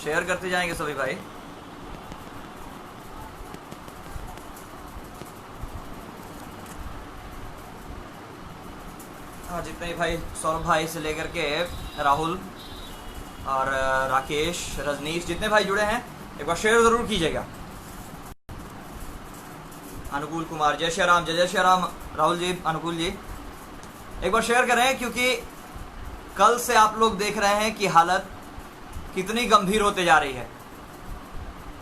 Share करते जाएंगे सभी भाई। हाँ, जितने भाई, सौरभ भाई से लेकर के राहुल और राकेश, रजनीश, जितने भाई जुड़े हैं एक बार शेयर जरूर कीजिएगा। अनुकूल कुमार, जय श्री राम, जय श्री राम। राहुल जी, अनुकूल जी, एक बार शेयर करें, क्योंकि कल से आप लोग देख रहे हैं कि हालत कितनी गंभीर होते जा रही है।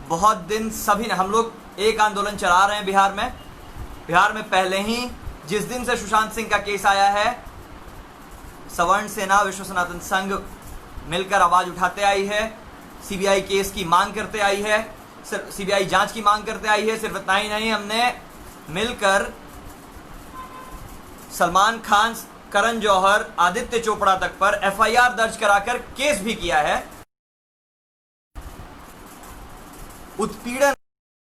बहुत दिन सभी ने, हम लोग एक आंदोलन चला रहे हैं बिहार में पहले ही जिस दिन से सुशांत सिंह का केस आया है, सवर्ण सेना, विश्व सनातन संघ मिलकर आवाज उठाते आई है, सीबीआई केस की मांग करते आई है, सीबीआई जांच की मांग करते आई है। सिर्फ इतना ही नहीं, हमने मिलकर सलमान खान, करण जौहर, आदित्य चोपड़ा तक पर एफआईआर दर्ज कराकर केस भी किया है। उत्पीड़न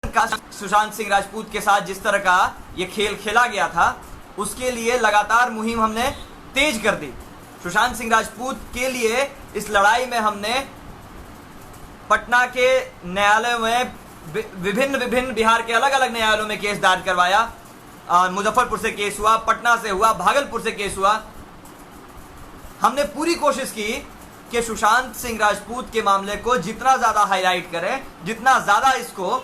का सुशांत सिंह राजपूत के साथ जिस तरह का ये खेल खेला गया था, उसके लिए लगातार मुहिम हमने तेज कर दी। सुशांत सिंह राजपूत के लिए इस लड़ाई में हमने पटना के न्यायालय में विभिन्न बिहार के अलग अलग न्यायालयों में केस दायर करवाया। मुजफ्फरपुर से केस हुआ, पटना से हुआ, भागलपुर से केस हुआ। हमने पूरी कोशिश की कि सुशांत सिंह राजपूत के मामले को जितना ज्यादा हाईलाइट करें, जितना ज्यादा इसको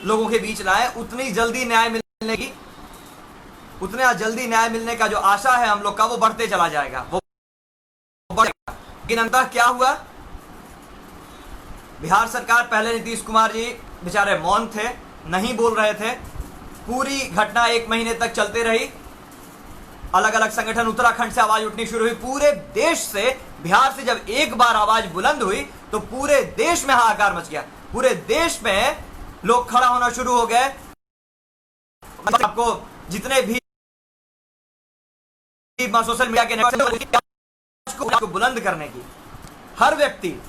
लोगों के बीच लाएं, उतनी जल्दी न्याय मिलने का जो आशा है हम लोग का, वो बढ़ते चला जाएगा, वो बढ़ेगा। लेकिन अंततः क्या हुआ, बिहार सरकार, पहले नीतीश कुमार जी बेचारे मौन थे, नहीं बोल रहे थे। पूरी घटना 1 महीने तक चलते रही। अलग अलग संगठन, उत्तराखंड से आवाज उठनी शुरू हुई। पूरे देश से, बिहार से जब एक बार आवाज बुलंद हुई तो पूरे देश में हाहाकार मच गया। पूरे देश में लोग खड़ा होना शुरू हो गए। आपको जितने भी सोशल मीडिया के नेटवर्क को बुलंद करने की, हर व्यक्ति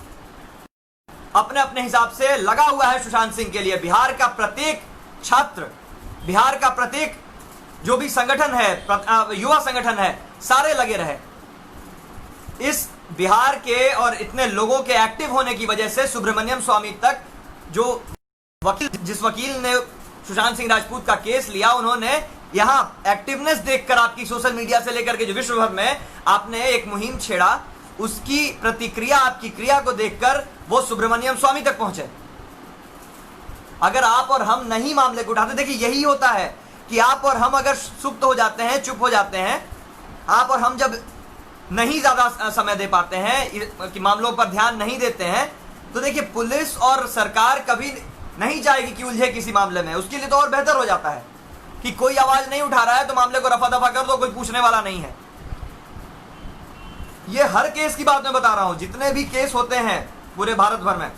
अपने अपने हिसाब से लगा हुआ है सुशांत सिंह के लिए। बिहार का प्रत्येक छात्र, बिहार का प्रत्येक जो भी संगठन है, युवा संगठन है, सारे लगे रहे। इस बिहार के और इतने लोगों के एक्टिव होने की वजह से सुब्रमण्यम स्वामी तक, जो जिस वकील ने सुशांत सिंह राजपूत का केस लिया, उन्होंने यहां एक्टिवनेस देखकर, आपकी सोशल मीडिया से लेकर के जो विश्व भर में आपने एक मुहिम छेड़ा, उसकी प्रतिक्रिया, आपकी क्रिया को देखकर वो सुब्रमण्यम स्वामी तक पहुंचे। अगर आप और हम नहीं मामले को उठाते, देखिए यही होता है कि आप और हम अगर सुप्त हो जाते हैं, चुप हो जाते हैं, आप और हम जब नहीं ज्यादा समय दे पाते हैं, कि मामलों पर ध्यान नहीं देते हैं, तो देखिए पुलिस और सरकार कभी नहीं चाहेगी कि उलझे किसी मामले में। उसके लिए तो और बेहतर हो जाता है कि कोई आवाज नहीं उठा रहा है तो मामले को रफा दफा कर दो, कोई पूछने वाला नहीं है। ये हर केस की बात मैं बता रहा हूं, जितने भी केस होते हैं पूरे भारत भर में,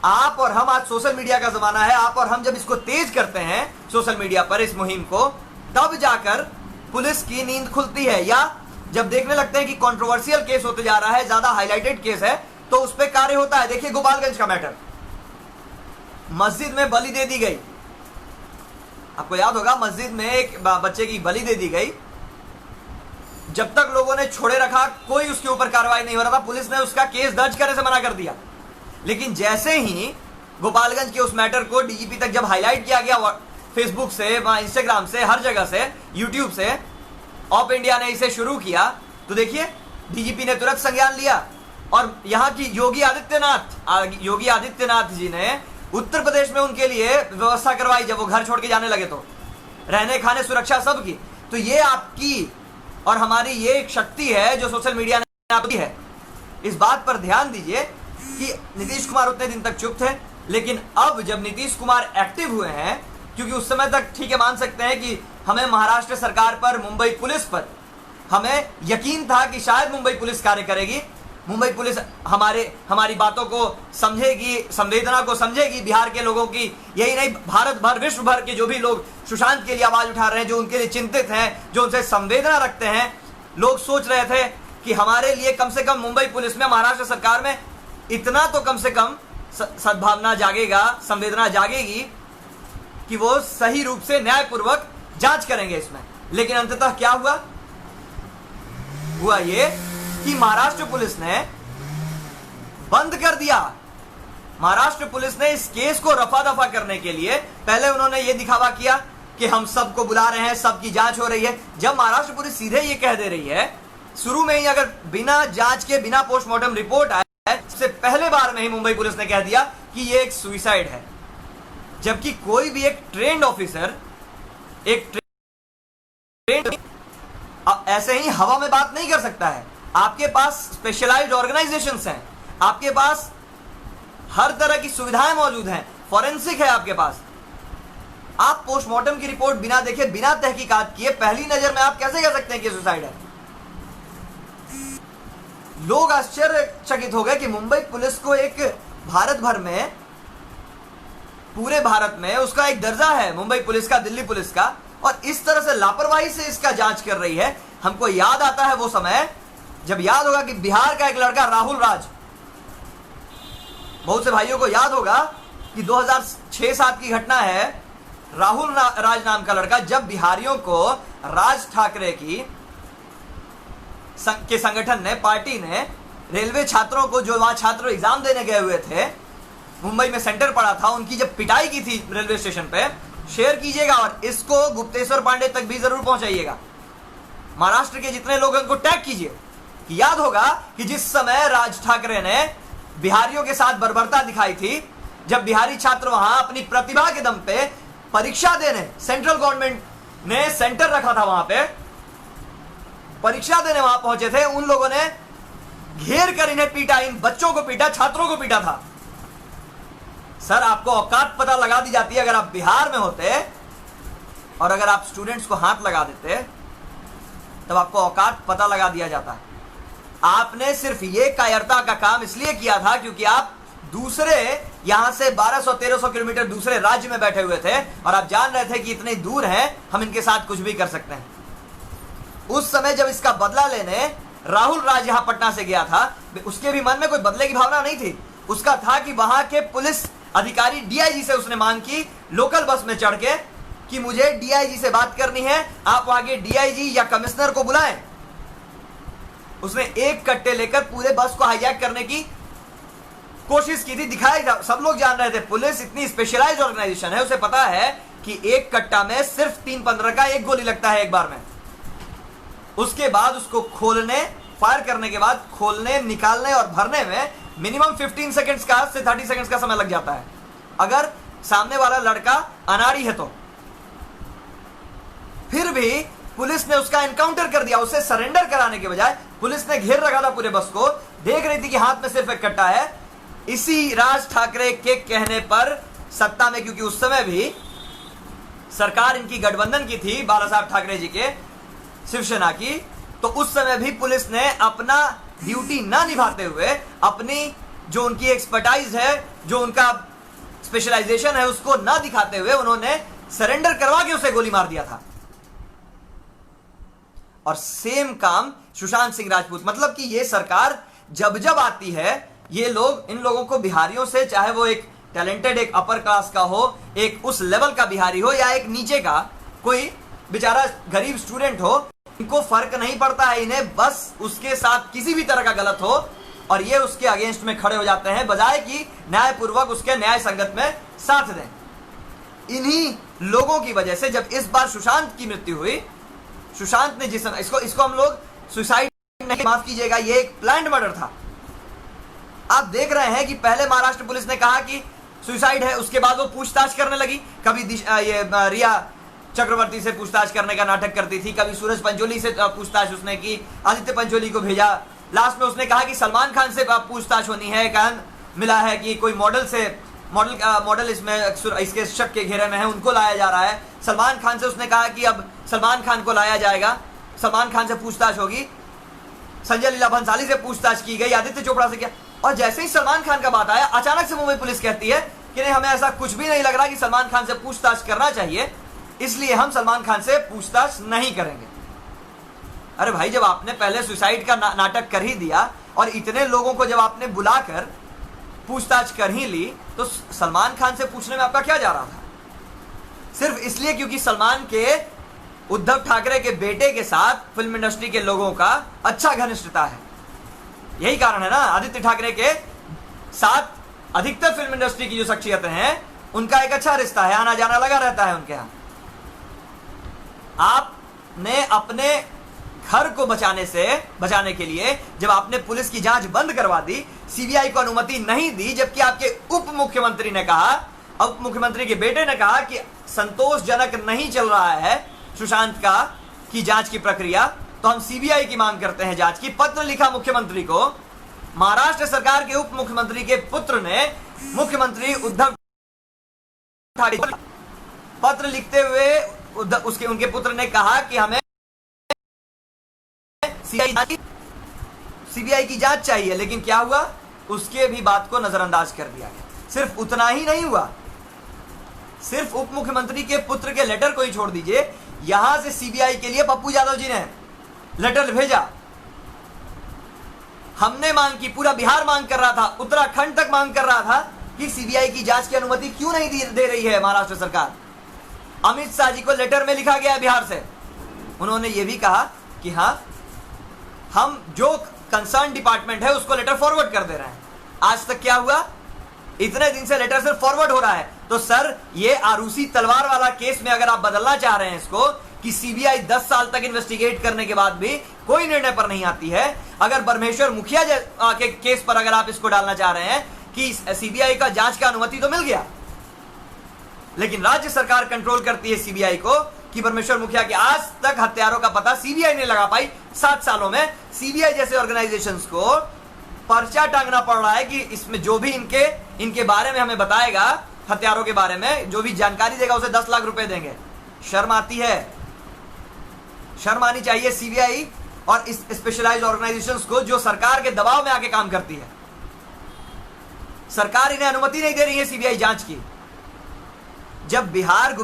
आप और हम, आज सोशल मीडिया का जमाना है, आप और हम जब इसको तेज करते हैं सोशल मीडिया पर इस मुहिम को, तब जाकर पुलिस की नींद खुलती है। या जब देखने लगते हैं कि कंट्रोवर्शियल केस होते जा रहा है, ज्यादा हाईलाइटेड केस है, तो उस पर कार्य होता है। देखिए गोपालगंज का मैटर, मस्जिद में बलि दे दी गई, आपको याद होगा, मस्जिद में एक बच्चे की बलि दे दी गई। जब तक लोगों ने छोड़े रखा, कोई उसके ऊपर कार्रवाई नहीं हो रहा था, पुलिस ने उसका केस दर्ज करने से मना कर दिया। लेकिन जैसे ही गोपालगंज के उस मैटर को डीजीपी तक जब हाईलाइट किया गया, फेसबुक से, इंस्टाग्राम से, हर जगह से, यूट्यूब से, ऑफ इंडिया ने इसे शुरू किया, तो देखिए डीजीपी ने तुरंत संज्ञान लिया। और यहाँ की योगी आदित्यनाथ जी ने उत्तर प्रदेश में उनके लिए व्यवस्था करवाई, जब वो घर छोड़ के जाने लगे तो, रहने खाने सुरक्षा सबकी। तो ये आपकी और हमारी ये एक शक्ति है जो सोशल मीडिया ने आपकी है। इस बात पर ध्यान दीजिए कि नीतीश कुमार उतने दिन तक चुप थे, लेकिन अब जब नीतीश कुमार एक्टिव हुए हैं, क्योंकि उस समय तक ठीक है, मान सकते हैं कि हमें महाराष्ट्र सरकार पर, मुंबई पुलिस पर हमें यकीन था कि शायद मुंबई पुलिस कार्य करेगी, मुंबई पुलिस हमारी बातों को समझेगी, संवेदना को समझेगी, बिहार के लोगों की, यही नहीं भारत भर, विश्व भर के जो भी लोग सुशांत के लिए आवाज उठा रहे हैं, जो उनके लिए चिंतित हैं, जो उनसे संवेदना रखते हैं, लोग सोच रहे थे कि हमारे लिए कम से कम मुंबई पुलिस में, महाराष्ट्र सरकार में इतना तो कम से कम सद्भावना जागेगा, संवेदना जागेगी कि वो सही रूप से न्यायपूर्वक जांच करेंगे इसमें। लेकिन अंततः क्या हुआ ये कि महाराष्ट्र पुलिस ने बंद कर दिया महाराष्ट्र पुलिस ने इस केस को रफा दफा करने के लिए पहले उन्होंने यह दिखावा किया कि हम सबको बुला रहे हैं, सबकी जांच हो रही है। जब महाराष्ट्र पुलिस सीधे ये कह दे रही है शुरू में ही, अगर बिना जांच के बिना पोस्टमार्टम रिपोर्ट आए, सबसे पहले बार में ही मुंबई पुलिस ने कह दिया कि ये एक सुसाइड है, जबकि कोई भी एक ट्रेंड ऑफिसर ऐसे ही हवा में बात नहीं कर सकता है। आपके पास स्पेशलाइज्ड ऑर्गेनाइजेशंस हैं, आपके पास हर तरह की सुविधाएं मौजूद हैं, फॉरेंसिक है आपके पास। आप पोस्टमार्टम की रिपोर्ट बिना देखे, बिना तहकीकात किए पहली नजर में आप कैसे कह सकते हैं कि सुसाइड है? लोग आश्चर्यचकित हो गए कि मुंबई पुलिस को एक भारत भर में, पूरे भारत में उसका एक दर्जा है मुंबई पुलिस का, दिल्ली पुलिस का, और इस तरह से लापरवाही से इसका जांच कर रही है। हमको याद आता है वो समय जब, याद होगा कि बिहार का एक लड़का राहुल राज, बहुत से भाइयों को याद होगा कि 2006-7 की घटना है। राहुल राज नाम का लड़का, जब बिहारियों को राज ठाकरे की के संगठन ने, पार्टी ने रेलवे छात्रों को, जो वहां छात्र एग्जाम देने गए हुए थे, मुंबई में सेंटर पड़ा था, उनकी जब पिटाई की थी रेलवे स्टेशन पे, शेयर कीजिएगा और इसको गुप्तेश्वर पांडे तक भी जरूर पहुंचाइएगा। महाराष्ट्र के जितने लोग हैं उनको टैग कीजिए कि याद होगा कि जिस समय राज ठाकरे ने बिहारियों के साथ बर्बरता दिखाई थी, जब बिहारी छात्र वहां अपनी प्रतिभा के दम पे परीक्षा देने, सेंट्रल गवर्नमेंट ने सेंटर रखा था वहां पे, परीक्षा देने वहां पहुंचे थे, उन लोगों ने घेर कर इन्हें पीटा, इन बच्चों को पीटा, छात्रों को पीटा था। सर, आपको औकात पता लगा दी जाती है अगर आप बिहार में होते और अगर आप स्टूडेंट्स को हाथ लगा देते तब आपको औकात पता लगा दिया जाता है। आपने सिर्फ ये कायरता का काम इसलिए किया था क्योंकि आप दूसरे, यहां से 1200-1300 किलोमीटर दूसरे राज्य में बैठे हुए थे और आप जान रहे थे कि इतने दूर हैं, हम इनके साथ कुछ भी कर सकते हैं। उस समय जब इसका बदला लेने राहुल राज यहां पटना से गया था, उसके भी मन में कोई बदले की भावना नहीं थी। उसका था कि वहां के पुलिस अधिकारी डीआईजी से उसने मांग की, लोकल बस में चढ़ के, कि मुझे डीआईजी से बात करनी है, आप वहां के डीआईजी या कमिश्नर को बुलाएं। उसने एक कट्टे लेकर पूरे बस को हाईजैक करने की कोशिश की थी, दिखाई था, सब लोग जान रहे थे पुलिस इतनी स्पेशलाइज्ड ऑर्गेनाइजेशन है, उसे पता है कि एक कट्टा में सिर्फ 3-15 का एक गोली लगता है एक बार में। उसके बाद उसको खोलने, फायर करने के बाद खोलने, निकालने और भरने में मिनिमम 15 सेकंड्स का से 30 सेकंड्स का समय लग जाता है, अगर सामने वाला लड़का अनाड़ी है तो। फिर भी पुलिस ने उसका एनकाउंटर कर दिया, उसे सरेंडर कराने के बजाय पुलिस ने घेर रखा था पूरे बस को, देख रही थी कि हाथ में सिर्फ एक कट्टा है। इसी राज ठाकरे के कहने पर सत्ता में, क्योंकि उस समय भी सरकार इनकी गठबंधन की थी, बाला साहब ठाकरे जी के, शिवसेना की, तो उस समय भी पुलिस ने अपना ड्यूटी ना निभाते हुए, अपनी जो उनकी एक्सपर्टाइज है, जो उनका स्पेशलाइजेशन है, उसको ना दिखाते हुए उन्होंने सरेंडर करवा के उसे गोली मार दिया था। और सेम काम सुशांत सिंह राजपूत, मतलब कि ये सरकार जब जब आती है, ये लोग, इन लोगों को बिहारियों से, चाहे वो एक टैलेंटेड, एक अपर क्लास का हो, एक उस लेवल का बिहारी हो, या एक नीचे का कोई बेचारा गरीब स्टूडेंट हो, इनको फर्क नहीं पड़ता है। इन्हें बस उसके साथ किसी भी तरह का गलत हो और ये उसके अगेंस्ट में खड़े हो जाते हैं, बजाय कि न्यायपूर्वक उसके न्याय संगत में साथ दें। इन्हीं लोगों की वजह से जब इस बार सुशांत की मृत्यु हुई, सुशांत ने जिस, इसको हम लोग सुसाइड नहीं, माफ कीजिएगा, ये एक प्लान्ड मर्डर था। आप देख रहे हैं कि पहले महाराष्ट्र पुलिस ने कहा कि सुसाइड है, उसके बाद वो पूछताछ करने लगी, कभी ये रिया चक्रवर्ती से पूछताछ करने का नाटक करती थी, कभी सूरज पंचोली से पूछताछ उसने की, आदित्य पंचोली को भेजा, लास्ट में उसने कहा कि सलमान खान से पूछताछ होनी है, कहन मिला है कि कोई मॉडल इसमें इसके शक के घेरे में है, उनको लाया जा रहा है। सलमान खान से उसने कहा कि अब सलमान खान को लाया जाएगा, सलमान खान से पूछताछ होगी, संजय लीला भंसाली से पूछताछ की गई, आदित्य चोपड़ा से किया, और जैसे ही सलमान खान का बात आया, अचानक से मुंबई पुलिस कहती है कि नहीं, हमें ऐसा कुछ भी नहीं लग रहा कि सलमान खान से पूछताछ करना चाहिए, इसलिए हम सलमान खान से पूछताछ नहीं करेंगे। अरे भाई, जब आपने पहले सुसाइड का नाटक कर ही दिया और इतने लोगों को जब आपने बुलाकर पूछताछ कर ही ली, तो सलमान खान से पूछने में आपका क्या जा रहा था? सिर्फ इसलिए क्योंकि सलमान के उद्धव ठाकरे के बेटे के साथ फिल्म इंडस्ट्री के लोगों का अच्छा घनिष्ठता है, यही कारण है ना। आदित्य ठाकरे के साथ अधिकतर फिल्म इंडस्ट्री की जो शख्सियतें हैं उनका एक अच्छा रिश्ता है, आना जाना लगा रहता है उनके यहां। आपने अपने घर को बचाने के लिए जब आपने पुलिस की जांच बंद करवा दी, सीबीआई को अनुमति नहीं दी, जबकि आपके उप मुख्यमंत्री ने कहा, उप मुख्यमंत्री के बेटे ने कहा कि संतोषजनक नहीं चल रहा है सुशांत का की जांच की प्रक्रिया, तो हम सीबीआई की मांग करते हैं जांच की। पत्र लिखा मुख्यमंत्री को। महाराष्ट्र सरकार के उप मुख्यमंत्री के पुत्र ने मुख्यमंत्री उद्धव ठाकरे पत्र लिखते हुए उनके पुत्र ने कहा कि हमें सीबीआई की जांच चाहिए। लेकिन क्या हुआ, उसके भी बात को नजरअंदाज कर दिया गया। सिर्फ उतना ही नहीं हुआ, सिर्फ उप मुख्यमंत्री के पुत्र के लेटर को ही छोड़ दीजिए, यहां से सीबीआई के लिए पप्पू यादव जी ने लेटर भेजा। हमने मांग की, पूरा बिहार मांग कर रहा था, उत्तराखंड तक मांग कर रहा था कि सीबीआई की जांच की अनुमति क्यों नहीं दे रही है महाराष्ट्र सरकार। अमित शाह जी को लेटर में लिखा गया है बिहार से। उन्होंने यह भी कहा कि हां, हम जो कंसर्न डिपार्टमेंट है उसको लेटर फॉरवर्ड कर दे रहे हैं। आज तक क्या हुआ, इतने दिन से लेटर सिर्फ फॉरवर्ड हो रहा है। तो सर, ये आरूसी तलवार वाला केस में अगर आप बदलना चाह रहे हैं इसको कि सीबीआई 10 साल तक इन्वेस्टिगेट करने के बाद भी कोई निर्णय पर नहीं आती है, अगर परमेश्वर मुखिया के केस पर अगर आप इसको डालना चाह रहे हैं कि सीबीआई का जांच का अनुमति तो मिल गया, लेकिन राज्य सरकार कंट्रोल करती है सीबीआई को कि परमेश्वर मुखिया के आज तक हत्यारों का पता सीबीआई ने लगा पाई। 7 सालों में सीबीआई जैसे ऑर्गेनाइजेशंस को पर्चा टांगना पड़ रहा है कि इसमें जो भी इनके बारे में हमें बताएगा, हत्यारों के बारे में जो भी जानकारी देगा उसे 10 लाख रुपए देंगे। शर्म आती है, शर्म आनी चाहिए सीबीआई और इस स्पेशलाइज्ड ऑर्गेनाइजेशंस को जो सरकार के दबाव में आके काम करती है। सरकार इन्हें अनुमति नहीं दे रही है सीबीआई जांच की। जब बिहार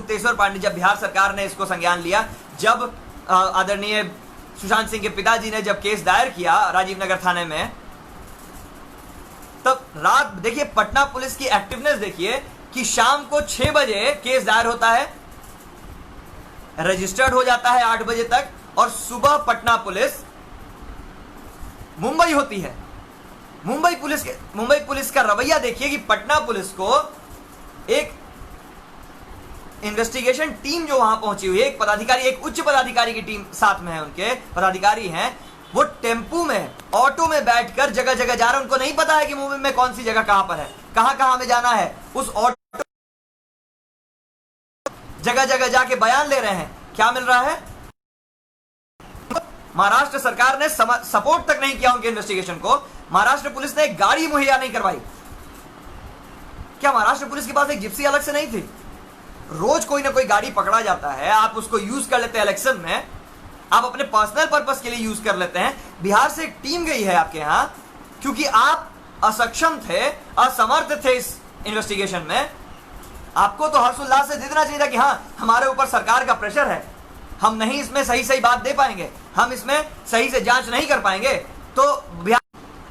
सरकार ने इसको संज्ञान लिया, जब आदरणीय सुशांत सिंह के पिताजी ने जब केस दायर किया राजीव नगर थाने में, तब रात देखिए पटना पुलिस की एक्टिवनेस देखिए कि शाम को 6 बजे केस दायर होता है, रजिस्टर्ड हो जाता है 8 बजे तक, और सुबह पटना पुलिस मुंबई होती है। मुंबई पुलिस का रवैया देखिए कि पटना पुलिस को एक इन्वेस्टिगेशन टीम जो वहां पहुंची हुई है, एक पदाधिकारी, एक उच्च पदाधिकारी की टीम साथ में है, उनके पदाधिकारी हैं, वो टेम्पू में, ऑटो में बैठकर जगह जगह जा रहे हैं। उनको नहीं पता है कि मुंबई में कौन सी जगह कहां पर है, कहां हमें जाना है। उस ऑटो जगह जगह जाके बयान ले रहे हैं। क्या मिल रहा है, महाराष्ट्र सरकार ने सपोर्ट तक नहीं किया उनके इन्वेस्टिगेशन को। महाराष्ट्र पुलिस ने एक गाड़ी मुहैया नहीं करवाई। क्या महाराष्ट्र पुलिस के पास एक जिप्सी अलग से नहीं थी? रोज कोई ना कोई गाड़ी पकड़ा जाता है, आप उसको यूज कर लेते हैं इलेक्शन में, आप अपने पर्सनल पर्पस के लिए यूज कर लेते हैं। बिहार से एक टीम गई है आपके यहां क्योंकि आप असक्षम थे, असमर्थ थे इस इन्वेस्टिगेशन में। आपको तो हर्षोल्लास से दे देना चाहिए था कि हाँ, हमारे ऊपर सरकार का प्रेशर है, हम नहीं इसमें सही बात दे पाएंगे, हम इसमें सही से जांच नहीं कर पाएंगे। तो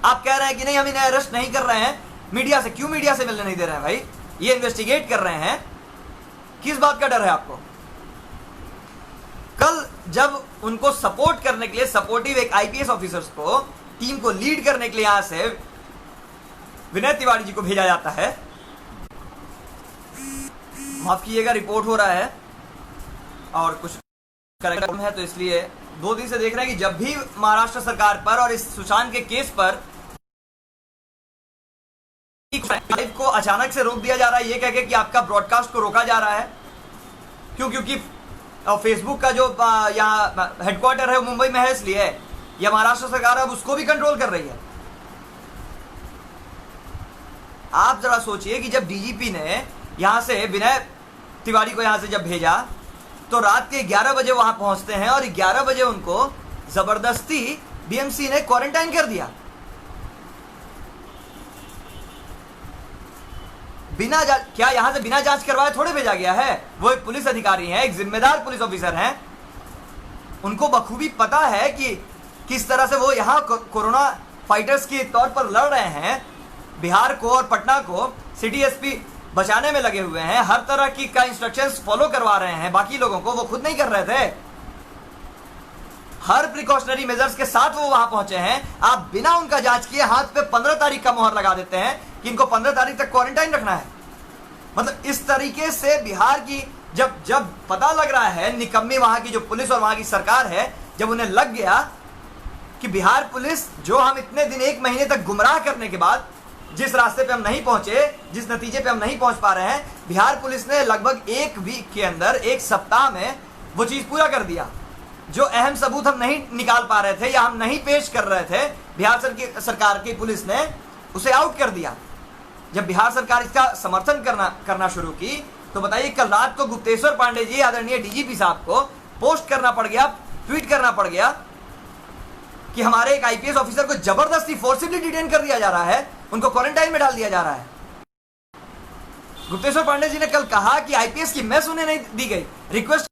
आप कह रहे हैं कि नहीं, हम इन्हें अरेस्ट नहीं कर रहे हैं मीडिया से। क्यों मीडिया से मिलने नहीं दे रहे हैं भाई? ये इन्वेस्टिगेट कर रहे हैं, किस बात का डर है आपको? कल जब उनको सपोर्ट करने के लिए, सपोर्टिव एक आईपीएस ऑफिसर्स को, टीम को लीड करने के लिए यहां से विनय तिवारी जी को भेजा जाता है, माफ कीजिएगा रिपोर्ट हो रहा है और कुछ कार्यक्रम है, तो इसलिए 2 दिन से देख रहे हैं कि जब भी महाराष्ट्र सरकार पर और इस सुशांत के केस पर लाइव को अचानक से रोक दिया जा रहा है, ये कह के कि आपका ब्रॉडकास्ट को रोका जा रहा है। क्योंकि फेसबुक का जो यहाँ हेडक्वार्टर है वो मुंबई में है, इसलिए या महाराष्ट्र सरकार अब उसको भी कंट्रोल कर रही है। आप जरा सोचिए कि जब डीजीपी ने यहां से विनय तिवारी को यहां से जब भेजा, तो रात के 11 बजे वहां पहुंचते हैं और 11 बजे उनको जबरदस्ती बीएमसी ने क्वारंटाइन कर दिया। क्या यहां से बिना जांच करवाए थोड़े भेजा गया है? वो एक पुलिस अधिकारी हैं, एक जिम्मेदार पुलिस ऑफिसर हैं, उनको बखूबी पता है कि किस तरह से वो यहां कोरोना फाइटर्स के तौर पर लड़ रहे हैं। बिहार को और पटना को सिटी एसपी बचाने में लगे हुए हैं, हर तरह की का इंस्ट्रक्शंस फॉलो करवा रहे हैं बाकी लोगों को, वो खुद नहीं कर रहे थे। हर प्रिकॉशनरी मेजर्स के साथ वो वहां पहुंचे हैं। आप बिना उनका जांच किए हाथ पे 15 तारीख का मोहर लगा देते हैं कि इनको 15 तारीख तक क्वारंटाइन रखना है। मतलब इस तरीके से बिहार की जब पता लग रहा है, निकम्मी वहां की जो पुलिस और वहां की सरकार है, जब उन्हें लग गया कि बिहार पुलिस जो हम इतने दिन 1 महीने तक गुमराह करने के बाद जिस रास्ते पे हम नहीं पहुंचे, जिस नतीजे पे हम नहीं पहुंच पा रहे हैं, बिहार पुलिस ने लगभग 1 वीक के अंदर, 1 सप्ताह में वो चीज पूरा कर दिया। जो अहम सबूत हम नहीं निकाल पा रहे थे या हम नहीं पेश कर रहे थे, बिहार सरकार की पुलिस ने उसे आउट कर दिया। जब बिहार सरकार इसका समर्थन करना शुरू की, तो बताइए कल रात को गुप्तेश्वर पांडे जी, आदरणीय डीजीपी साहब को पोस्ट करना पड़ गया, ट्वीट करना पड़ गया कि हमारे एक आईपीएस ऑफिसर को जबरदस्ती फोर्सिबली डिटेन कर दिया जा रहा है, उनको क्वारंटाइन में डाल दिया जा रहा है। गुप्तेश्वर पांडे जी ने कल कहा कि आईपीएस की मेस उन्हें नहीं दी गई, रिक्वेस्ट।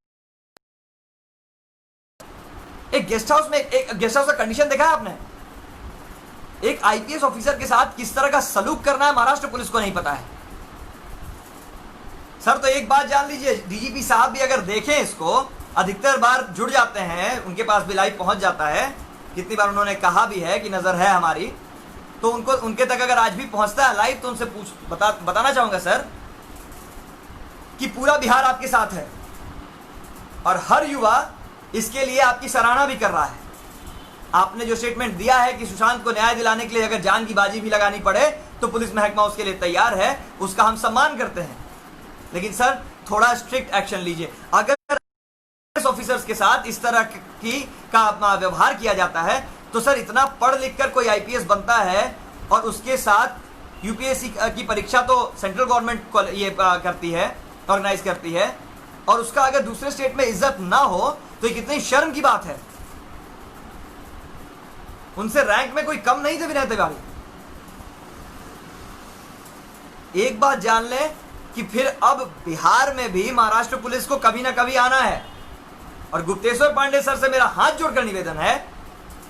एक गेस्ट हाउस का कंडीशन देखा है आपने? एक आईपीएस ऑफिसर के साथ किस तरह का सलूक करना है महाराष्ट्र पुलिस को नहीं पता है सर। तो एक बात जान लीजिए, डीजीपी साहब भी अगर देखें इसको, अधिकतर बार जुड़ जाते हैं, उनके पास भी लाइव पहुंच जाता है, कितनी बार उन्होंने कहा भी है कि नजर है हमारी, तो उनके तक अगर आज भी पहुंचता है लाइव, तो उनसे बताना चाहूंगा सर कि पूरा बिहार आपके साथ है और हर युवा इसके लिए आपकी सराहना भी कर रहा है। आपने जो स्टेटमेंट दिया है कि सुशांत को न्याय दिलाने के लिए अगर जान की बाजी भी लगानी पड़े तो पुलिस महकमा उसके लिए तैयार है, उसका हम सम्मान करते हैं। लेकिन सर थोड़ा स्ट्रिक्ट एक्शन लीजिए। अगर ऑफिसर्स के साथ इस तरह का व्यवहार किया जाता है, तो सर इतना पढ़ लिख कर कोई आईपीएस बनता है और उसके साथ यूपीएससी की परीक्षा तो सेंट्रल गवर्नमेंट ये करती है, ऑर्गेनाइज करती है, और उसका अगर दूसरे स्टेट में इज्जत ना हो तो ये कितनी शर्म की बात है। उनसे रैंक में कोई कम नहीं थे विनय तिवारी। एक बात जान लें कि फिर अब बिहार में भी महाराष्ट्र पुलिस को कभी ना कभी आना है। और गुप्तेश्वर पांडे सर से मेरा हाथ जोड़कर निवेदन है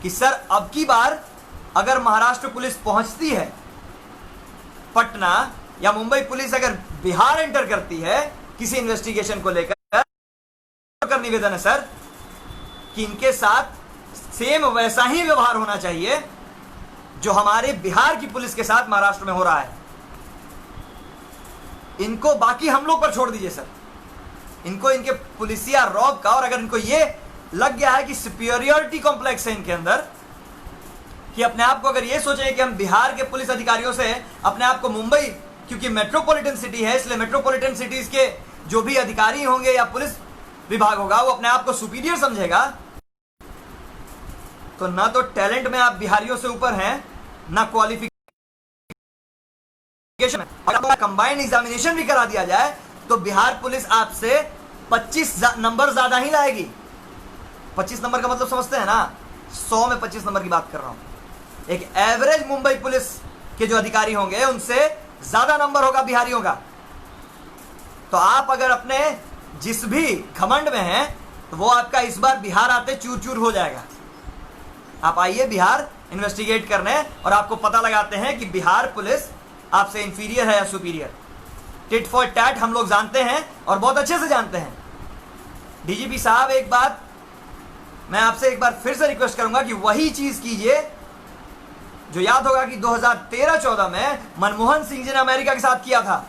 कि सर अब की बार अगर महाराष्ट्र पुलिस पहुंचती है पटना, या मुंबई पुलिस अगर बिहार एंटर करती है किसी इन्वेस्टिगेशन को लेकर, निवेदन है सर कि इनके साथ सेम वैसा ही व्यवहार होना चाहिए जो हमारे बिहार की पुलिस के साथ महाराष्ट्र में हो रहा है। इनको बाकी हम लोग पर छोड़ दीजिए सर, इनको इनके पुलिसिया रॉब का, और अगर इनको ये लग गया है कि सुपीरियरिटी कॉम्प्लेक्स है इनके अंदर, कि अपने आप को अगर ये सोचेंगे कि हम बिहार के पुलिस अधिकारियों से अपने आप को मुंबई, क्योंकि मेट्रोपॉलिटन सिटी है इसलिए मेट्रोपॉलिटन सिटीज के जो भी अधिकारी होंगे या पुलिस विभाग होगा वो अपने आप को सुपीरियर समझेगा, तो ना तो टैलेंट में आप बिहारियों से ऊपर हैं, ना क्वालिफिकेशन में। अगर कंबाइंड एग्जामिनेशन भी करा दिया जाए तो बिहार पुलिस आपसे 25 नंबर ज्यादा ही लाएगी। 25 नंबर का मतलब समझते हैं ना, 100 में 25 नंबर की बात कर रहा हूं। एक एवरेज मुंबई पुलिस के जो अधिकारी होंगे उनसे ज्यादा नंबर होगा बिहारियों का। तो आप अगर अपने जिस भी घमंड में हैं, तो वो आपका इस बार बिहार आते चूर चूर हो जाएगा। आप आइए बिहार इन्वेस्टिगेट करने और आपको पता लगाते हैं कि बिहार पुलिस आपसे इंफीरियर है या सुपीरियर। टिट फॉर टैट हम लोग जानते हैं और बहुत अच्छे से जानते हैं। डीजीपी साहब, एक बात मैं आपसे एक बार फिर से रिक्वेस्ट करूंगा कि वही चीज कीजिए जो याद होगा कि 2013-14 में मनमोहन सिंह जी ने अमेरिका के साथ किया था,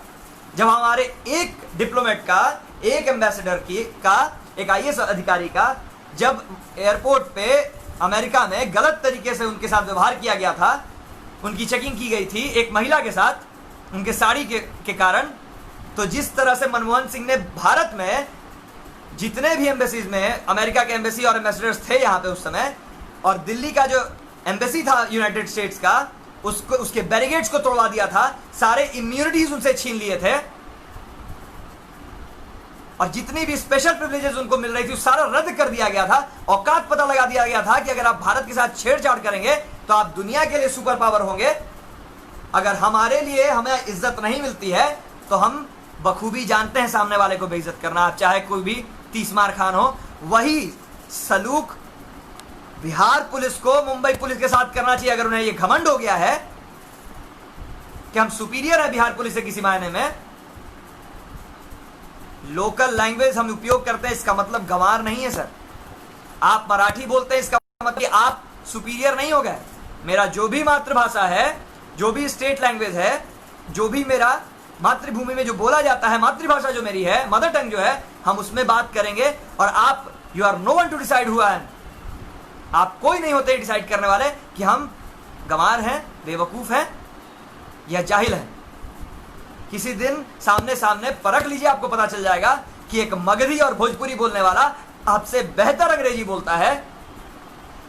जब हमारे एक डिप्लोमेट का, एक एम्बेसडर का, एक आईएएस अधिकारी का जब एयरपोर्ट पे अमेरिका में गलत तरीके से उनके साथ व्यवहार किया गया था, उनकी चेकिंग की गई थी एक महिला के साथ उनके साड़ी के कारण। तो जिस तरह से मनमोहन सिंह ने भारत में जितने भी एम्बेसीज में, अमेरिका के एम्बेसी और एम्बेसडर्स थे यहाँ पे उस समय, और दिल्ली का जो एम्बेसी था यूनाइटेड स्टेट्स का, उसको, उसके बैरिकेड्स को तोड़वा दिया था, सारे इम्यूनिटीज उनसे छीन लिए थे, और जितनी भी स्पेशल प्रिविलेजेस उनको मिल रही थी सारा रद्द कर दिया गया था। औकात पता लगा दिया गया था कि अगर आप भारत के साथ छेड़छाड़ करेंगे तो आप दुनिया के लिए सुपर पावर होंगे। अगर हमारे लिए हमें इज्जत नहीं मिलती है तो हम बखूबी जानते हैं सामने वाले को बेइज्जत करना, आप चाहे कोई भी 30 मार खान हो। वही सलूक बिहार पुलिस को मुंबई पुलिस के साथ करना चाहिए। अगर उन्हें यह घमंड हो गया है कि हम सुपीरियर है बिहार पुलिस से किसी मायने में, लोकल लैंग्वेज हम उपयोग करते हैं, इसका मतलब गंवार नहीं है सर। आप मराठी बोलते हैं इसका मतलब आप सुपीरियर नहीं हो गए। मेरा जो भी मातृभाषा है, जो भी स्टेट लैंग्वेज है, जो भी मेरा मातृभूमि में जो बोला जाता है, मातृभाषा जो मेरी है, मदर टंग जो है, हम उसमें बात करेंगे। और आप, you are no one to decide who I am. आप कोई नहीं होते डिसाइड करने वाले कि हम गंवार हैं, बेवकूफ हैं या जाहिल हैं। किसी दिन सामने सामने परख लीजिए, आपको पता चल जाएगा कि एक मगधी और भोजपुरी बोलने वाला आपसे बेहतर अंग्रेजी बोलता है,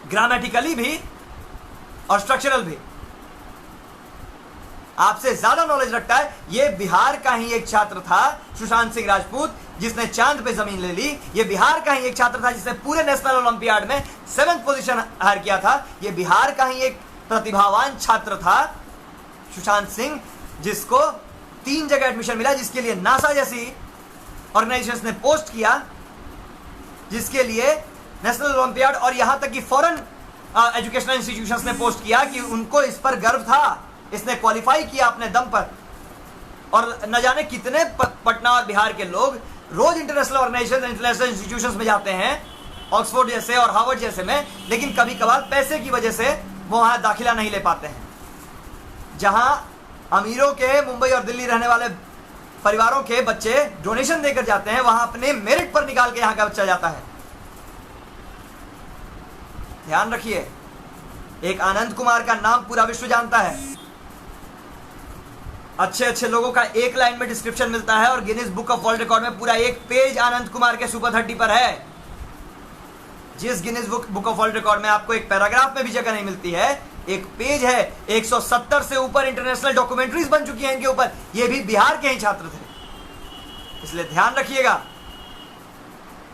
ग्रामेटिकली भी और स्ट्रक्चरल भी आपसे ज्यादा नॉलेज रखता है। ये बिहार का ही एक छात्र था सुशांत सिंह राजपूत, जिसने चांद पे जमीन ले ली। ये बिहार का ही एक छात्र था जिसने पूरे नेशनल ओलंपियाड में 7th पोजीशन हार किया था। ये बिहार का ही एक प्रतिभावान छात्र था सुशांत सिंह, जिसको 3 जगह एडमिशन मिला, जिसके लिए नासा जैसी ऑर्गेनाइजेशंस ने पोस्ट किया, जिसके लिए नेशनल ओलंपियाड और यहां तक कि फॉरेन एजुकेशनल इंस्टीट्यूशंस ने पोस्ट किया कि उनको इस पर गर्व था, इसने क्वालिफाई किया अपने दम पर। और न जाने कितने पटना और बिहार के लोग रोज इंटरनेशनल ऑर्गेनाइजेशन, इंटरनेशनल इंस्टीट्यूशंस में जाते हैं, ऑक्सफोर्ड जैसे और हार्वर्ड जैसे में, लेकिन कभी कभार पैसे की वजह से वो वहां दाखिला नहीं ले पाते हैं। जहां अमीरों के, मुंबई और दिल्ली रहने वाले परिवारों के बच्चे डोनेशन देकर जाते हैं, वहां अपने मेरिट पर निकाल के यहां का बच्चा जाता है। ध्यान रखिए, एक आनंद कुमार का नाम पूरा विश्व जानता है। अच्छे अच्छे लोगों का एक लाइन में डिस्क्रिप्शन मिलता है और Guinness book of world record में पूरा एक पेज आनंद कुमार के सुपर 30 पर है। जिस Guinness book of world record में आपको एक पैराग्राफ में भी जगह नहीं मिलती है, एक पेज है। 170 से ऊपर इंटरनेशनल डॉक्यूमेंट्रीज बन चुकी हैं इनके ऊपर। ये भी बिहार के ही छात्र थे। इसलिए ध्यान रखिएगा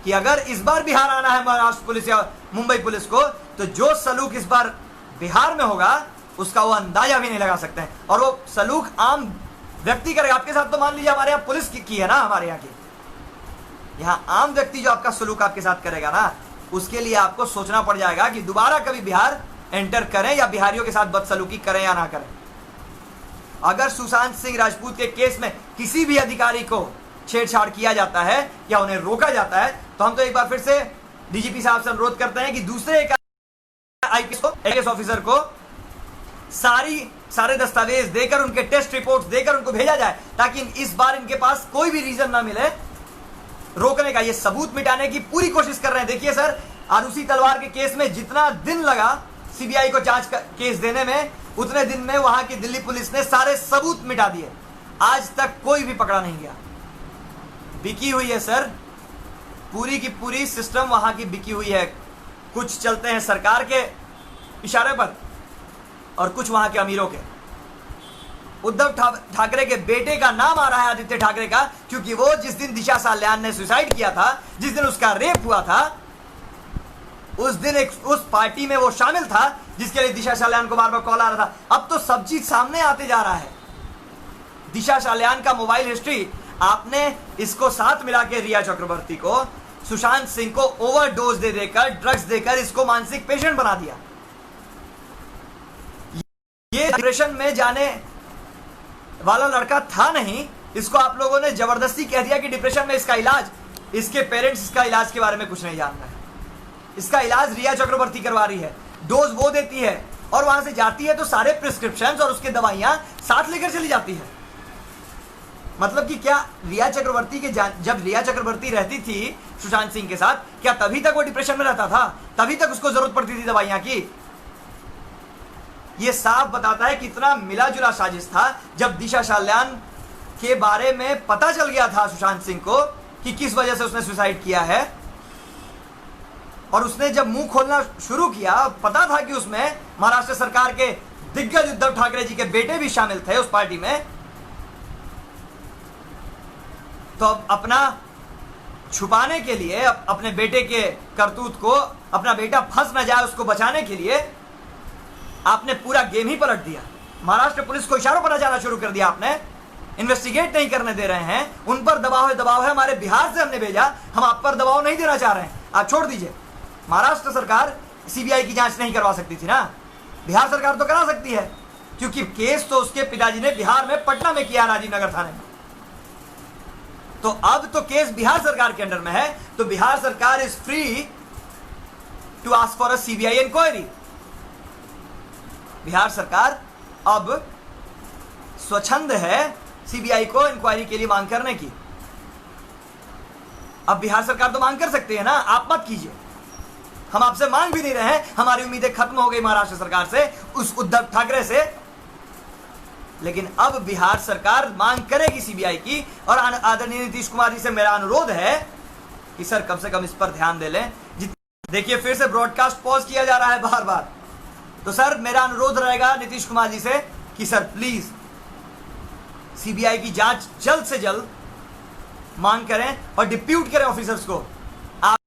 कि अगर इस बार बिहार आना है महाराष्ट्र पुलिस या मुंबई पुलिस को, तो जो सलूक इस बार बिहार में होगा उसका वो अंदाजा भी नहीं लगा सकते हैं। और वो सलूक आम व्यक्ति करेगा आपके साथ। तो मान लीजिए हमारे यहाँ पुलिस की है ना, हमारे यहाँ की, यहाँ आम व्यक्ति जो आपका सलूक आपके साथ करेगा ना, उसके लिए आपको सोचना पड़ जाएगा कि दोबारा कभी बिहार एंटर करें या बिहारियों के साथ बदसलूकी करें या ना करें। अगर सुशांत सिंह राजपूत के केस में किसी भी अधिकारी को छेड़छाड़ किया जाता है या उन्हें रोका जाता है, तो हम तो एक बार फिर से डीजीपी साहब से अनुरोध करते हैं कि दूसरे एक आईपीएस ऑफिसर को सारे दस्तावेज देकर, उनके टेस्ट रिपोर्ट्स देकर उनको भेजा जाए, ताकि इस बार इनके पास कोई भी रीजन ना मिले रोकने का। ये सबूत मिटाने की पूरी कोशिश कर रहे हैं। देखिए सर, आरुषि तलवार के केस में जितना दिन लगा सीबीआई को जांच का केस देने में, उतने दिन में वहां की दिल्ली पुलिस ने सारे सबूत मिटा दिए। आज तक कोई भी पकड़ा नहीं गया। बिकी हुई है सर, पूरी की पूरी सिस्टम वहां की बिकी हुई है। कुछ चलते हैं सरकार के इशारे पर और कुछ वहां के अमीरों के। उद्धव ठाकरे के बेटे का नाम आ रहा है, आदित्य ठाकरे का, क्योंकि वो जिस दिन दिशा साल्यान ने सुसाइड किया था, जिस दिन उसका रेप हुआ था, उस दिन उस पार्टी में वो शामिल था जिसके लिए दिशा साल्यान को बार बार कॉल आ रहा था। अब तो सब चीज सामने आते जा रहा है। दिशा साल्यान का मोबाइल हिस्ट्री, आपने इसको साथ मिला के रिया चक्रवर्ती को, सुशांत सिंह को ओवरडोज दे देकर, ड्रग्स देकर इसको मानसिक पेशेंट बना दिया। ये डिप्रेशन में जाने वाला लड़का था नहीं, इसको आप लोगों ने जबरदस्ती कह दिया कि डिप्रेशन में इसका इलाज, इसके पेरेंट्स इसका इलाज के बारे में कुछ नहीं जानना है। इसका इलाज रिया चक्रवर्ती करवा रही है, डोज वो देती है और वहां से जाती है तो सारे प्रिस्क्रिप्शन और उसके दवाइयां साथ लेकर चली जाती है। मतलब कि क्या रिया चक्रवर्ती के जब रिया चक्रवर्ती रहती थी सुशांत सिंह के साथ, क्या तभी तक वो डिप्रेशन में रहता था? तभी तक उसको जरूरत पड़ती थी दवाइयां की? ये साफ बताता है कितना मिला जुला साजिश था। जब दिशा साल्यान के बारे में पता चल गया था सुशांत सिंह को कि किस वजह से उसने सुसाइड किया है, और उसने जब मुंह खोलना शुरू किया, पता था कि उसमें महाराष्ट्र सरकार के दिग्गज उद्धव ठाकरे जी के बेटे भी शामिल थे उस पार्टी में, तो अब अपना छुपाने के लिए, अपने बेटे के करतूत को, अपना बेटा फंस न जाए उसको बचाने के लिए आपने पूरा गेम ही पलट दिया। महाराष्ट्र पुलिस को इशारों पर जाना शुरू कर दिया आपने। इन्वेस्टिगेट नहीं करने दे रहे हैं, उन पर दबाव है। हमारे बिहार से हमने भेजा, हम आप पर दबाव नहीं देना चाह रहे हैं, आप छोड़ दीजिए। महाराष्ट्र सरकार सीबीआई की जांच नहीं करवा सकती थी ना, बिहार सरकार तो करा सकती है, क्योंकि केस तो उसके पिताजी ने बिहार में पटना में किया, राजीव नगर थाने में। तो अब तो केस बिहार सरकार के अंडर में है, तो बिहार सरकार is free to ask for a CBI inquiry. Bihar सरकार अब स्वच्छंद है सीबीआई को इंक्वायरी के लिए मांग करने की। अब बिहार सरकार तो मांग कर सकती है ना, आप मत कीजिए, हम आपसे मांग भी नहीं रहे हैं, हमारी उम्मीदें खत्म हो गई महाराष्ट्र सरकार से, उस उद्धव ठाकरे से। लेकिन अब बिहार सरकार मांग करेगी सीबीआई की, और आदरणीय नीतीश कुमार जी से मेरा अनुरोध है कि सर कम से कम इस पर ध्यान दे लें। देखिए फिर से ब्रॉडकास्ट पॉज किया जा रहा है बार बार, तो सर मेरा अनुरोध रहेगा नीतीश कुमार जी से कि सर प्लीज सीबीआई की जांच जल्द से जल्द मांग करें और डिप्यूट करें ऑफिसर्स को। आप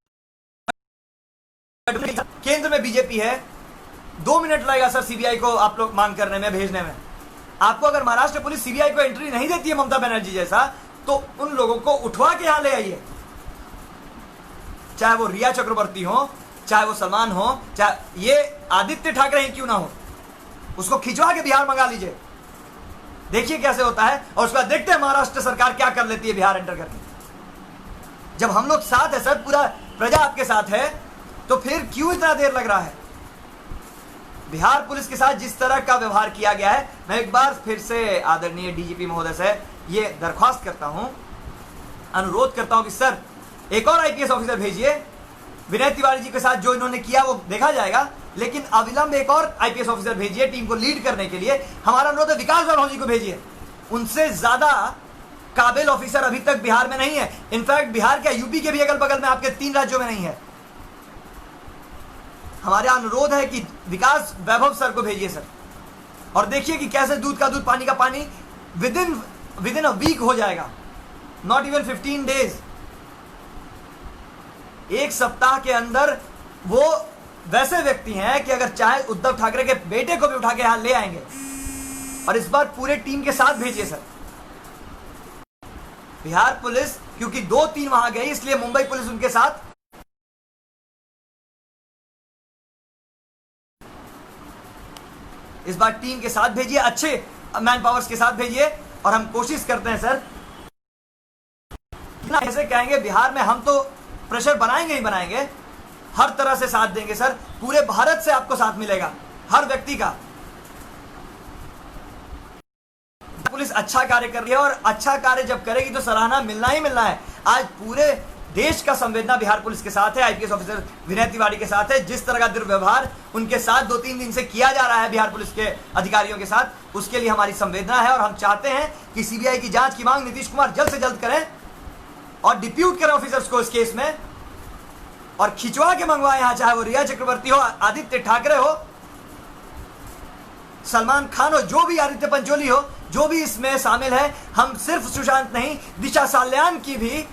केंद्र में बीजेपी है, 2 मिनट लगेगा सर सीबीआई को आप लोग मांग करने में, भेजने में। आपको अगर महाराष्ट्र पुलिस सीबीआई को एंट्री नहीं देती है ममता बनर्जी जैसा, तो उन लोगों को उठवा के यहां ले आइए, चाहे वो रिया चक्रवर्ती हो, चाहे वो सलमान हो, चाहे ये आदित्य ठाकरे ही क्यों ना हो, उसको खिंचवा के बिहार मंगा लीजिए। देखिए कैसे होता है, और उसके बाद देखते हैं महाराष्ट्र सरकार क्या कर लेती है बिहार एंटर करके। जब हम लोग साथ है सर, पूरा प्रजा आपके साथ है, तो फिर क्यों इतना देर लग रहा है? बिहार पुलिस के साथ जिस तरह का व्यवहार किया गया है, मैं एक बार फिर से आदरणीय डीजीपी महोदय से ये दरख्वास्त करता हूं, अनुरोध करता हूं कि सर एक और आईपीएस ऑफिसर भेजिए। विनय तिवारी जी के साथ जो इन्होंने किया वो देखा जाएगा, लेकिन अविलंब एक और आईपीएस ऑफिसर भेजिए टीम को लीड करने के लिए। हमारा अनुरोध है विकास वैभव जी को भेजिए, उनसे ज्यादा काबिल ऑफिसर अभी तक बिहार में नहीं है। इनफैक्ट बिहार क्या, यूपी के भी अगल बगल में आपके 3 राज्यों में नहीं है। हमारा अनुरोध है कि विकास वैभव सर को भेजिए सर, और देखिए कि कैसे दूध का दूध पानी का पानी विद इन अ वीक हो जाएगा, नॉट इवन 15 डेज। एक सप्ताह के अंदर वो वैसे व्यक्ति हैं कि अगर चाहे उद्धव ठाकरे के बेटे को भी उठा के यहां ले आएंगे, और इस बार पूरे टीम के साथ भेजिए सर। बिहार पुलिस क्योंकि 2-3 वहां गई, इसलिए मुंबई पुलिस उनके साथ इस बार टीम के साथ भेजिए, अच्छे मैन पावर्स के साथ भेजिए। और हम कोशिश करते हैं सर, ऐसे कहेंगे बिहार में हम तो प्रेशर बनाएंगे ही बनाएंगे, हर तरह से साथ देंगे सर, पूरे भारत से आपको साथ मिलेगा, हर व्यक्ति का। पुलिस अच्छा कार्य कर रही है, और अच्छा कार्य जब करेगी तो सराहना मिलना ही मिलना है। आज पूरे देश का संवेदना बिहार पुलिस के साथ है, आईपीएस ऑफिसर विनय तिवारी के साथ है। जिस तरह का दुर्व्यवहार उनके साथ 2-3 दिन से किया जा रहा है बिहार पुलिस के अधिकारियों के साथ, उसके लिए हमारी संवेदना है। और हम चाहते हैं कि सीबीआई की जांच की मांग नीतीश कुमार जल्द से जल्द करें और डिप्यूट करें ऑफिसर्स को इस केस में, और खिंचवा के मंगवाए यहां, चाहे वो रिया चक्रवर्ती हो, आदित्य ठाकरे हो, सलमान खान हो, जो भी आदित्य पंचोली हो, जो भी इसमें शामिल है। हम सिर्फ सुशांत नहीं, दिशा साल्यान की भी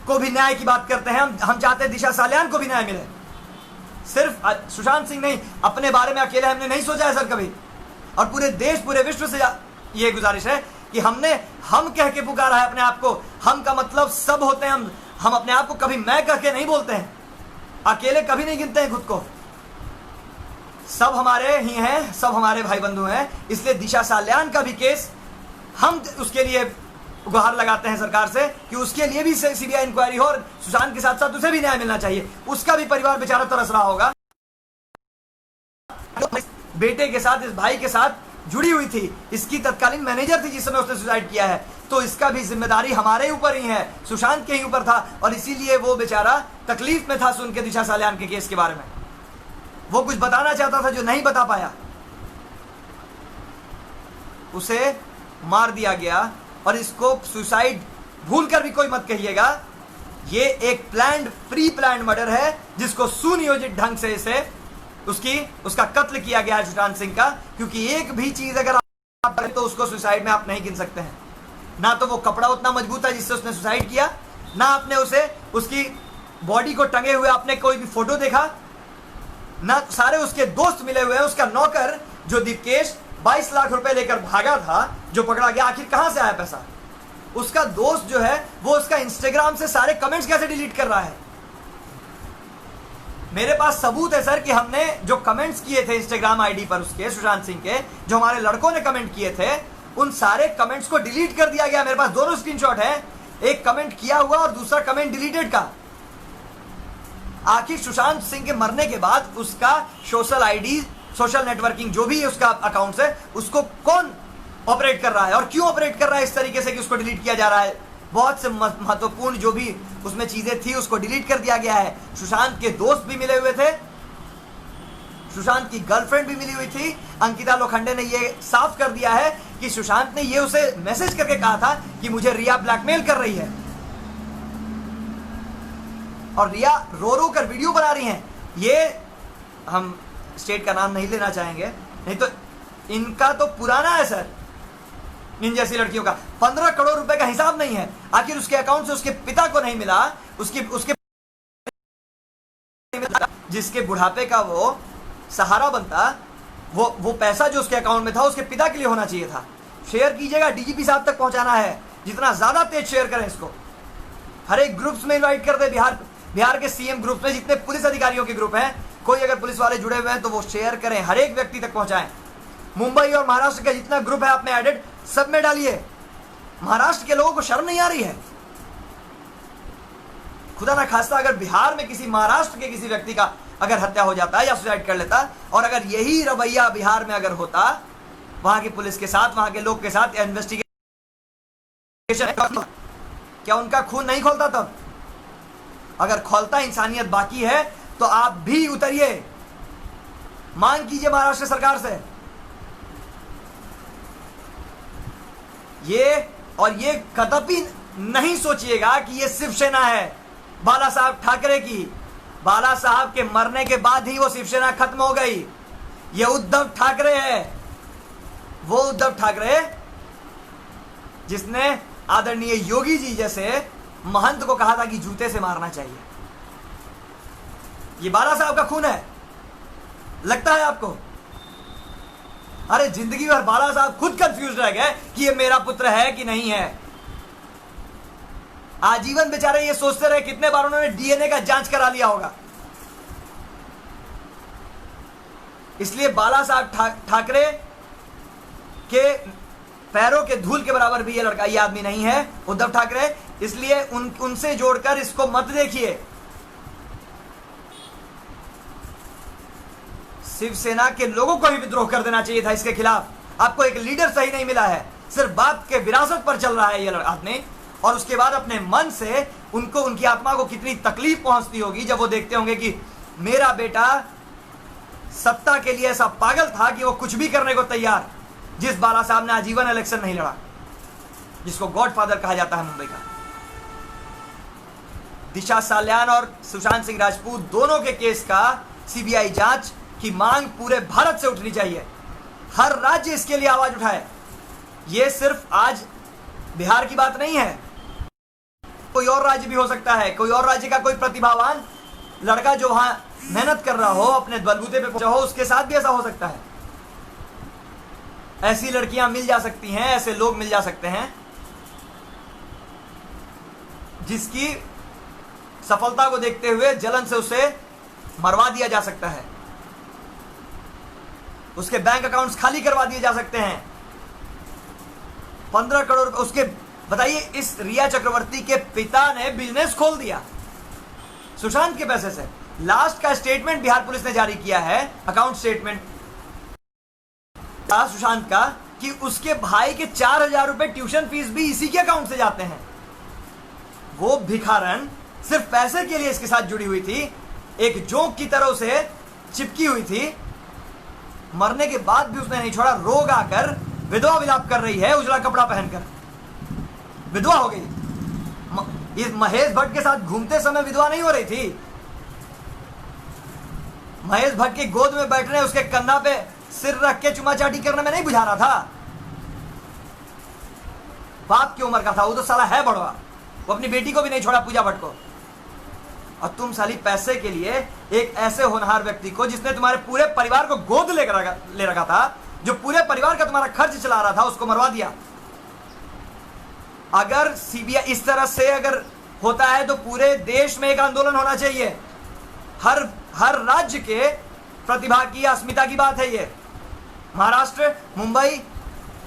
को भी न्याय की बात करते हैं। हम चाहते हैं दिशा साल्यान को भी न्याय मिले, सिर्फ सुशांत सिंह नहीं। अपने बारे में अकेले हमने नहीं सोचा है सर कभी, और पूरे देश पूरे विश्व से ये गुजारिश है कि हम कह के पुकारा है अपने आप को। हम का मतलब सब होते हैं, हम अपने आप को कभी मैं कह के नहीं बोलते हैं, अकेले कभी नहीं गिनते हैं खुद को। सब हमारे ही हैं, सब हमारे भाई बंधु हैं। इसलिए दिशा साल्यान का भी केस हम उसके लिए गुहार लगाते हैं सरकार से कि उसके लिए भी सीबीआई इंक्वायरी हो, और सुशांत के साथ साथ उसे भी न्याय मिलना चाहिए। उसका भी परिवार बेचारा तरस रहा होगा, बेटे के साथ, इस भाई के साथ जुड़ी हुई थी, इसकी तत्कालीन मैनेजर थी जिस समय उसने सुसाइड किया है, तो इसका भी जिम्मेदारी हमारे ऊपर ही है, सुशांत के ही ऊपर था। और इसीलिए वो बेचारा तकलीफ में था सुन के दिशा साल्यान के केस के बारे में। वो कुछ बताना चाहता था जो नहीं बता पाया, उसे मार दिया गया। और इसको सुसाइड भूलकर भी कोई मत कहिएगा, ये एक प्री प्लान्ड मर्डर है, जिसको सुनियोजित ढंग से इसे उसका कत्ल किया गया है सुशांत सिंह का। क्योंकि एक भी चीज अगर आप करें तो उसको सुसाइड में आप नहीं गिन सकते हैं। ना तो वो कपड़ा उतना मजबूत है जिससे उसने सुसाइड किया, ना आपने उसकी बॉडी को टंगे हुए आपने कोई भी फोटो देखा, ना सारे उसके दोस्त मिले हुए हैं। उसका नौकर जो दीपकेश 22 लाख रुपए लेकर भागा था, जो पकड़ा गया, आखिर कहां से आया पैसा? उसका दोस्त जो है वो उसका इंस्टाग्राम से सारे कमेंट्स कैसे डिलीट कर रहा है? मेरे पास सबूत है सर कि हमने जो कमेंट्स किए थे इंस्टाग्राम आईडी पर उसके, सुशांत सिंह के, जो हमारे लड़कों ने कमेंट किए थे, उन सारे कमेंट्स को डिलीट कर दिया गया। मेरे पास दोनों स्क्रीनशॉट है, एक कमेंट किया हुआ और दूसरा कमेंट डिलीटेड का। आखिर सुशांत सिंह के मरने के बाद उसका सोशल आईडी, सोशल नेटवर्किंग जो भी उसका अकाउंट है, उसको कौन ऑपरेट कर रहा है, और क्यों ऑपरेट कर रहा है इस तरीके से कि उसको डिलीट किया जा रहा है। बहुत से महत्वपूर्ण जो भी उसमें चीजें थी उसको डिलीट कर दिया गया है। सुशांत के दोस्त भी मिले हुए थे, सुशांत की गर्लफ्रेंड भी मिली हुई थी। अंकिता लोखंडे ने ये साफ कर दिया है कि सुशांत ने ये उसे मैसेज करके कहा था कि मुझे रिया ब्लैकमेल कर रही है, और रिया रो रो कर वीडियो बना रही हैं। ये हम स्टेट का नाम नहीं लेना चाहेंगे, नहीं तो इनका तो पुराना है सर, इन जैसी लड़कियों का 15 करोड़ रुपए का हिसाब नहीं है। आखिर उसके अकाउंट से उसके पिता को नहीं मिला, उसके जिसके बुढ़ापे का वो सहारा बनता, वो पैसा जो उसके अकाउंट में था उसके पिता के लिए होना चाहिए था। शेयर कीजिएगा, डीजीपी साहब तक पहुंचाना है, जितना ज्यादा तेज शेयर करें इसको। हर एक ग्रुप्स में इनवाइट कर दे, बिहार के सीएम ग्रुप में जितने पुलिस अधिकारियों के ग्रुप हैं, कोई अगर पुलिस वाले जुड़े हुए हैं तो वो शेयर करें, हर एक व्यक्ति तक पहुंचाएं। मुंबई और महाराष्ट्र का जितना ग्रुप है आपने एडेड, सब में डालिए। महाराष्ट्र के लोगों को शर्म नहीं आ रही है? खुदा ना खास्ता अगर बिहार में किसी महाराष्ट्र के किसी व्यक्ति का अगर हत्या हो जाता है या सुसाइड कर लेता, और अगर यही रवैया बिहार में अगर होता वहां की पुलिस के साथ, वहां के लोग के साथ इन्वेस्टिगेशन, क्या उनका खून नहीं खोलता? तब अगर खोलता इंसानियत बाकी है तो आप भी उतरिए, मांग कीजिए महाराष्ट्र सरकार से। ये कदापि नहीं सोचिएगा कि ये शिवसेना है बाला साहब ठाकरे की। बाला साहब के मरने के बाद ही वो शिवसेना खत्म हो गई। ये उद्धव ठाकरे है, वो उद्धव ठाकरे जिसने आदरणीय योगी जी जैसे महंत को कहा था कि जूते से मारना चाहिए। ये बाला साहब का खून है, लगता है आपको? अरे जिंदगी भर बाला साहब खुद कंफ्यूज रह गए कि ये मेरा पुत्र है कि नहीं है। आजीवन बेचारे ये सोचते रहे, कितने बार उन्होंने डीएनए का जांच करा लिया होगा। इसलिए बाला साहब ठाकरे के पैरों के धूल के बराबर भी ये लड़का, ये आदमी नहीं है, उद्धव ठाकरे। इसलिए उनसे जोड़कर इसको मत देखिए। शिवसेना के लोगों को भी विद्रोह कर देना चाहिए था इसके खिलाफ। आपको एक लीडर सही नहीं मिला है, सिर्फ बात के विरासत पर चल रहा है ये आदमी, और उसके बाद अपने मन से उनको, उनकी आत्मा को कितनी तकलीफ पहुंचती होगी जब वो देखते होंगे कि मेरा बेटा सत्ता के लिए ऐसा पागल था कि वो कुछ भी करने को तैयार। जिस बाला साहब ने आजीवन इलेक्शन नहीं लड़ा, जिसको गॉडफादर कहा जाता है मुंबई का। दिशा साल्यान और सुशांत सिंह राजपूत दोनों के केस का सीबीआई जांच की मांग पूरे भारत से उठनी चाहिए। हर राज्य इसके लिए आवाज उठाए। यह सिर्फ आज बिहार की बात नहीं है, कोई और राज्य भी हो सकता है। कोई और राज्य का कोई प्रतिभावान लड़का जो वहां मेहनत कर रहा हो, अपने बलबूते पे पहुंचा हो, उसके साथ भी ऐसा हो सकता है। ऐसी लड़कियां मिल जा सकती हैं, ऐसे लोग मिल जा सकते हैं जिसकी सफलता को देखते हुए जलन से उसे मरवा दिया जा सकता है, उसके बैंक अकाउंट्स खाली करवा दिए जा सकते हैं। 15 करोड़ उसके, बताइए, इस रिया चक्रवर्ती के पिता ने बिजनेस खोल दिया सुशांत के पैसे से। लास्ट का स्टेटमेंट बिहार पुलिस ने जारी किया है, अकाउंट स्टेटमेंट सुशांत का, कि उसके भाई के 4000 रुपए ट्यूशन फीस भी इसी के अकाउंट से जाते हैं। वो भिखारन सिर्फ पैसे के लिए इसके साथ जुड़ी हुई थी, एक जोक की तरह उसे चिपकी हुई थी। मरने के बाद भी उसने नहीं छोड़ा, रोग आकर विधवा विलाप कर रही है, उजला कपड़ा पहनकर विधवा हो गई। इस महेश भट्ट के साथ घूमते समय विधवा नहीं हो रही थी। महेश भट्ट की गोद में बैठने, उसके कंधा पे सिर रख के चुमा चाटी करने में नहीं बुझा रहा था। बाप की उम्र का था वो, तो साला है बड़वा। वो अपनी बेटी को भी नहीं छोड़ा, पूजा भट्ट को। और तुम साली पैसे के लिए एक ऐसे होनहार व्यक्ति को, जिसने तुम्हारे पूरे परिवार को गोद ले रखा था, जो पूरे परिवार का तुम्हारा खर्च चला रहा था, उसको मरवा दिया। अगर सीबीआई इस तरह से अगर होता है तो पूरे देश में एक आंदोलन होना चाहिए। हर राज्य के प्रतिभा की, अस्मिता की बात है ये। महाराष्ट्र, मुंबई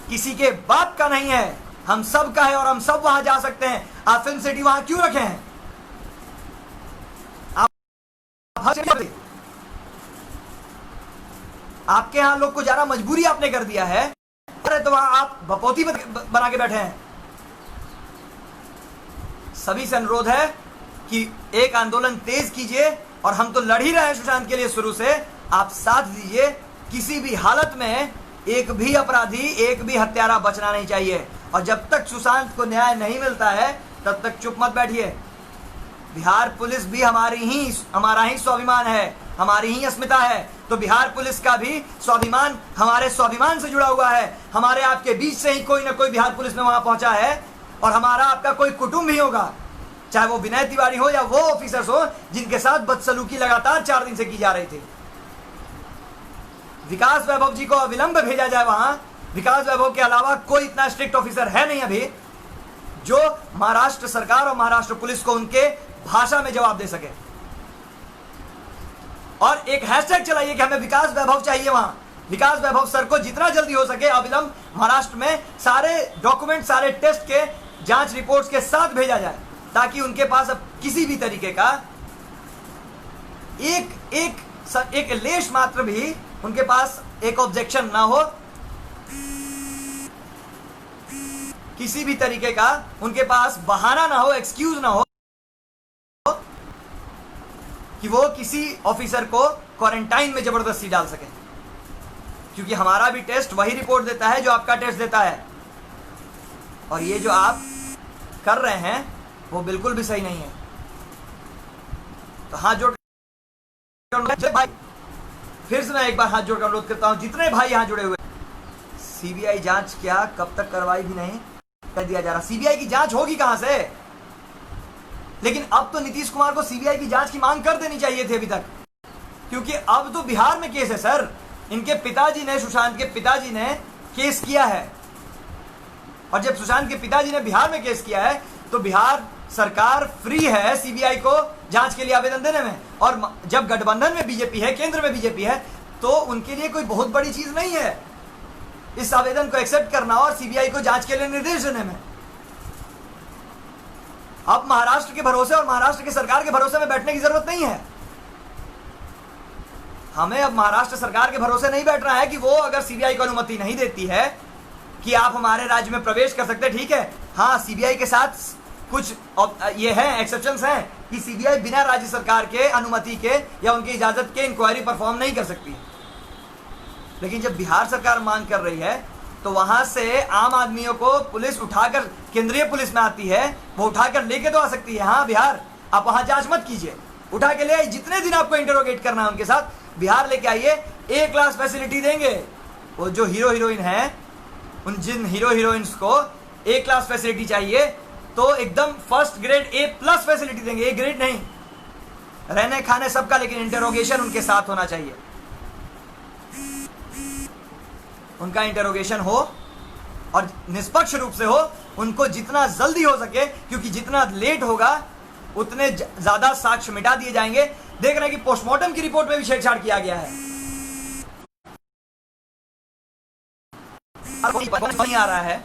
किसी के बाप का नहीं है, हम सब का है, और हम सब वहां जा सकते हैं। आप फिल्म सिटी वहां क्यों रखे हैं? आपके यहां लोग को जाना मजबूरी आपने कर दिया है, अरे तो वहां आप बपोती बना के बैठे हैं। सभी से अनुरोध है कि एक आंदोलन तेज कीजिए, और हम तो लड़ ही रहे हैं सुशांत के लिए शुरू से, आप साथ दीजिए। किसी भी हालत में एक भी अपराधी, एक भी हत्यारा बचना नहीं चाहिए, और जब तक सुशांत को न्याय नहीं मिलता है तब तक चुप मत बैठिए। बिहार पुलिस भी हमारा ही स्वाभिमान है, हमारी ही अस्मिता है, तो बिहार पुलिस का भी स्वाभिमान हमारे स्वाभिमान से जुड़ा हुआ है। हमारे आपके बीच से ही कोई ना कोई बिहार पुलिस में वहां पहुंचा है, और हमारा आपका कोई कुटुंब ही होगा, चाहे वो विनय तिवारी हो या वो ऑफिसर्स हो जिनके साथ बदसलूकी लगातार 4 दिन से की जा रही थी। विकास वैभव जी को अविलंब भेजा जाए वहां। विकास वैभव के अलावा कोई इतना स्ट्रिक्ट ऑफिसर है नहीं अभी जो महाराष्ट्र सरकार और महाराष्ट्र पुलिस को उनके भाषा में जवाब दे सके। और एक हैशटैग चलाइए कि हमें विकास वैभव चाहिए वहां। विकास वैभव सर को जितना जल्दी हो सके अविलंब महाराष्ट्र में सारे डॉक्यूमेंट, सारे टेस्ट के जांच रिपोर्ट्स के साथ भेजा जाए, ताकि उनके पास अब किसी भी तरीके का एक लेश मात्र भी उनके पास एक ऑब्जेक्शन ना हो, किसी भी तरीके का उनके पास बहाना ना हो, एक्सक्यूज ना हो कि वो किसी ऑफिसर को क्वारंटाइन में जबरदस्ती डाल सके। क्योंकि हमारा भी टेस्ट वही रिपोर्ट देता है जो आपका टेस्ट देता है, और ये जो आप कर रहे हैं वो बिल्कुल भी सही नहीं है। तो हाथ जोड़ भाई, फिर से मैं एक बार हाथ जोड़कर अनुरोध करता हूं, जितने भाई यहां जुड़े हुए, सीबीआई जांच क्या कब तक कार्रवाई भी नहीं कर दिया जा रहा। सीबीआई की जांच होगी कहां से? लेकिन अब तो नीतीश कुमार को सीबीआई की जांच की मांग कर देनी चाहिए थी अभी तक, क्योंकि अब तो बिहार में केस है सर। इनके पिताजी ने, सुशांत के पिताजी ने केस किया है, और जब सुशांत के पिताजी ने बिहार में केस किया है तो बिहार सरकार फ्री है सीबीआई को जांच के लिए आवेदन देने में। और जब गठबंधन में बीजेपी है, केंद्र में बीजेपी है, तो उनके लिए कोई बहुत बड़ी चीज नहीं है इस आवेदन को एक्सेप्ट करना और सीबीआई को जांच के लिए निर्देश देने में। अब महाराष्ट्र के भरोसे और महाराष्ट्र की सरकार के भरोसे में बैठने की जरूरत नहीं है। हमें अब महाराष्ट्र सरकार के भरोसे नहीं बैठना है कि वो अगर सीबीआई को अनुमति नहीं देती है कि आप हमारे राज्य में प्रवेश कर सकते, ठीक है, हाँ सीबीआई के साथ कुछ ये है, एक्सेप्शंस हैं कि सीबीआई बिना राज्य सरकार के अनुमति के या उनकी इजाजत के इंक्वायरी परफॉर्म नहीं कर सकती। लेकिन जब बिहार सरकार मांग कर रही है तो वहां से आम आदमियों को पुलिस उठाकर, केंद्रीय पुलिस में आती है, वो उठाकर लेके तो आ सकती है। हाँ बिहार, आप वहां जांच मत कीजिए, उठा के ले आइए, जितने दिन आपको इंटरोगेट करना है उनके साथ बिहार लेके आइए, A क्लास फैसिलिटी देंगे। वो जो हीरो हीरोइन है, उन जिन हीरो हीरोइंस को A क्लास फैसिलिटी चाहिए तो एकदम फर्स्ट ग्रेड A+ फैसिलिटी देंगे, A ग्रेड नहीं, रहने खाने सबका, लेकिन इंटरोगेशन उनके साथ होना चाहिए। उनका इंटरोगेशन हो और निष्पक्ष रूप से हो, उनको जितना जल्दी हो सके, क्योंकि जितना लेट होगा उतने ज्यादा साक्ष्य मिटा दिए जाएंगे। देख रहे हैं कि पोस्टमार्टम की रिपोर्ट में भी छेड़छाड़ किया गया है। नहीं आ रहा है